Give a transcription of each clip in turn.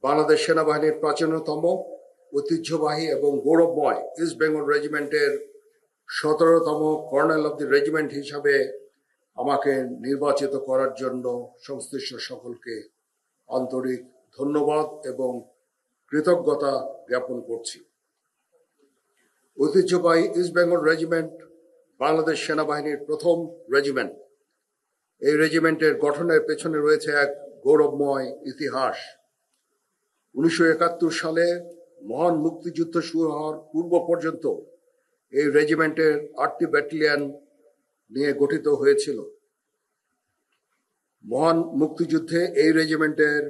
বাংলাদেশ সেনাবাহিনীর প্রাচীনতম, ঐতিহ্যবাহী এবং গৌরবময় ইস্ট বেঙ্গল রেজিমেন্টের 17তম কর্নেল অব দি রেজিমেন্ট হিসাবে আমাকে নির্বাচিত করার জন্য সংশ্লিষ্ট সকলকে আন্তরিক ধন্যবাদ এবং কৃতজ্ঞতা জ্ঞাপন করছি। ঐতিহ্যবাহী ইস্ট বেঙ্গল রেজিমেন্ট বাংলাদেশ সেনাবাহিনীর প্রথম রেজিমেন্ট। এই রেজিমেন্টের গঠনের পেছনে রয়েছে এক গৌরবময় ইতিহাস। 1971 সালে মহান মুক্তিযুদ্ধ শুরু হওয়ার পূর্ব পর্যন্ত এই রেজিমেন্টের 8টি ব্যাটালিয়ন নিয়ে গঠিত হয়েছিল। মহান মুক্তিযুদ্ধে এই রেজিমেন্টের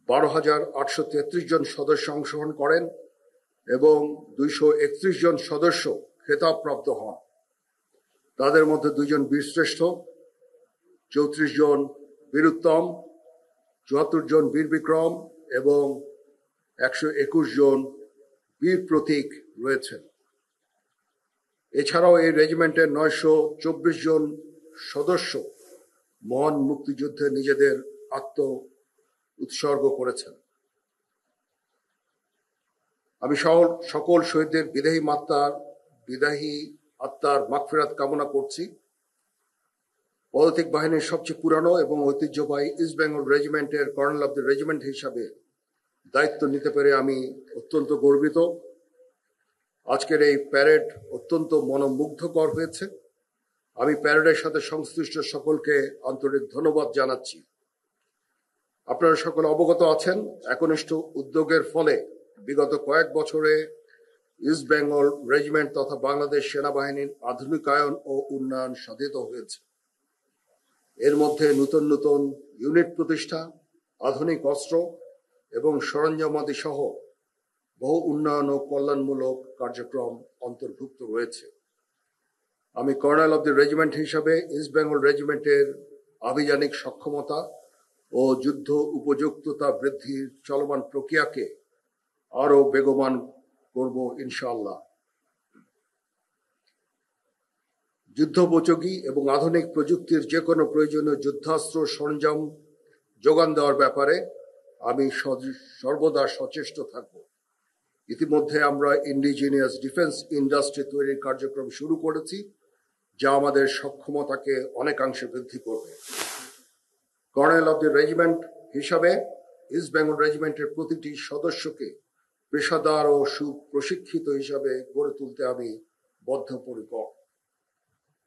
12,833 জন সদস্য অংশগ্রহণ করেন এবং 231 জন সদস্য খেতাবপ্রাপ্ত হন। তাদের মধ্যে 2 জন বীরশ্রেষ্ঠ, 34 জন বীরুত্তম, 74 জন বীর বিক্রম এবং 121 জন বীর প্রতীক রয়েছেন। এছাড়াও এই রেজিমেন্টের 924 জন সদস্য মহান মুক্তিযুদ্ধে নিজেদের আত্ম উৎসর্গ করেছেন। আমি সকল শহীদদের বিদায়ী আত্মার মাগফিরাত কামনা করছি। পদাতিক বাহিনীর সবচেয়ে পুরানো এবং ঐতিহ্যবাহী ইস্ট বেঙ্গল রেজিমেন্টের কর্নেল অব দ্য রেজিমেন্ট হিসাবে দায়িত্ব নিতে পেরে আমি অত্যন্ত গর্বিত। আজকের এই প্যারেড অত্যন্ত মনোমুগ্ধকর হয়েছে। আমি প্যারেডের সাথে সংশ্লিষ্ট সকলকে আন্তরিক ধন্যবাদ জানাচ্ছি। আপনারা সকলে অবগত আছেন, একনিষ্ঠ উদ্যোগের ফলে বিগত কয়েক বছরে ইস্ট বেঙ্গল রেজিমেন্ট তথা বাংলাদেশ সেনাবাহিনীর আধুনিকায়ন ও উন্নয়ন সাধিত হয়েছে। এর মধ্যে নতুন নতুন ইউনিট প্রতিষ্ঠা, আধুনিক অস্ত্র এবং সরঞ্জামাদি সহ বহু উন্নয়ন ও কল্যাণমূলক কার্যক্রম অন্তর্ভুক্ত রয়েছে। আমি কর্নেল অব দি রেজিমেন্ট হিসাবে ইস্ট বেঙ্গল রেজিমেন্টের আভিযানিক সক্ষমতা ও যুদ্ধ উপযুক্ততা বৃদ্ধির চলমান প্রক্রিয়াকে আরো বেগবান করব ইনশাআল্লাহ। যুদ্ধোপযোগী এবং আধুনিক প্রযুক্তির যে কোনো প্রয়োজনীয় যুদ্ধাস্ত্র সরঞ্জাম যোগান দেওয়ার ব্যাপারে আমি সর্বদা সচেষ্ট থাকব। ইতিমধ্যে আমরা ইন্ডিজিনিয়াস ডিফেন্স ইন্ডাস্ট্রি তৈরির কার্যক্রম শুরু করেছি, যা আমাদের সক্ষমতাকে অনেকাংশে বৃদ্ধি করবে। কর্নেল অব দি রেজিমেন্ট হিসাবে ইস্ট বেঙ্গল রেজিমেন্টের প্রতিটি সদস্যকে পেশাদার ও সুপ্রশিক্ষিত হিসাবে গড়ে তুলতে আমি বদ্ধপরিকর।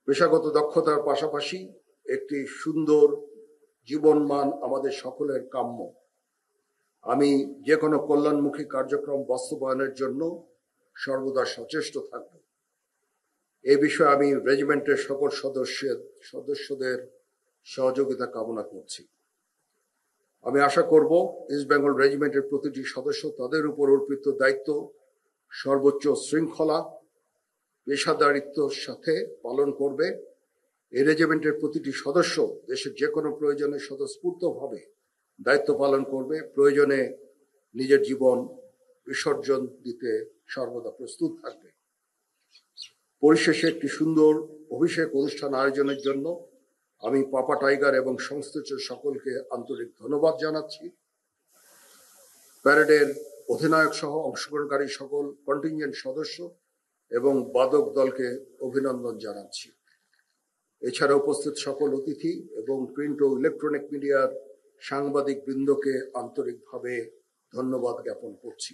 পেশাগত দক্ষতার পাশাপাশি একটি সুন্দর জীবনমান আমাদের সকলের কাম্য। আমি যে কোনো কল্যাণমুখী কার্যক্রম বাস্তবায়নের জন্য সর্বদা সচেষ্ট থাকব। এই বিষয়ে আমি রেজিমেন্টের সকল সদস্যদের সহযোগিতা কামনা করছি। আমি আশা করব ইস্ট বেঙ্গল রেজিমেন্টের প্রতিটি সদস্য তাদের উপর অর্পিত দায়িত্ব সর্বোচ্চ শৃঙ্খলা, পেশাদারিত্বের সাথে পালন করবে। এই রেজিমেন্টের প্রতিটি সদস্য দেশের যে কোনো প্রয়োজনে স্বতঃস্ফূর্তভাবে দায়িত্ব পালন করবে, প্রয়োজনে নিজের জীবন বিসর্জন দিতে সর্বদা প্রস্তুত থাকবে। পরিশেষে একটি সুন্দর অভিষেক অনুষ্ঠান আয়োজনের জন্য আমি পাপা টাইগার এবং সংশ্লিষ্ট সকলকে আন্তরিক ধন্যবাদ জানাচ্ছি। প্যারেডের অধিনায়ক সহ অংশগ্রহণকারী সকল কন্টিনজেন্ট সদস্য এবং বাদক দলকে অভিনন্দন জানাচ্ছি। এছাড়া উপস্থিত সকল অতিথি এবং প্রিন্ট ও ইলেকট্রনিক মিডিয়ার সাংবাদিক বৃন্দকে আন্তরিকভাবে ধন্যবাদ জ্ঞাপন করছি।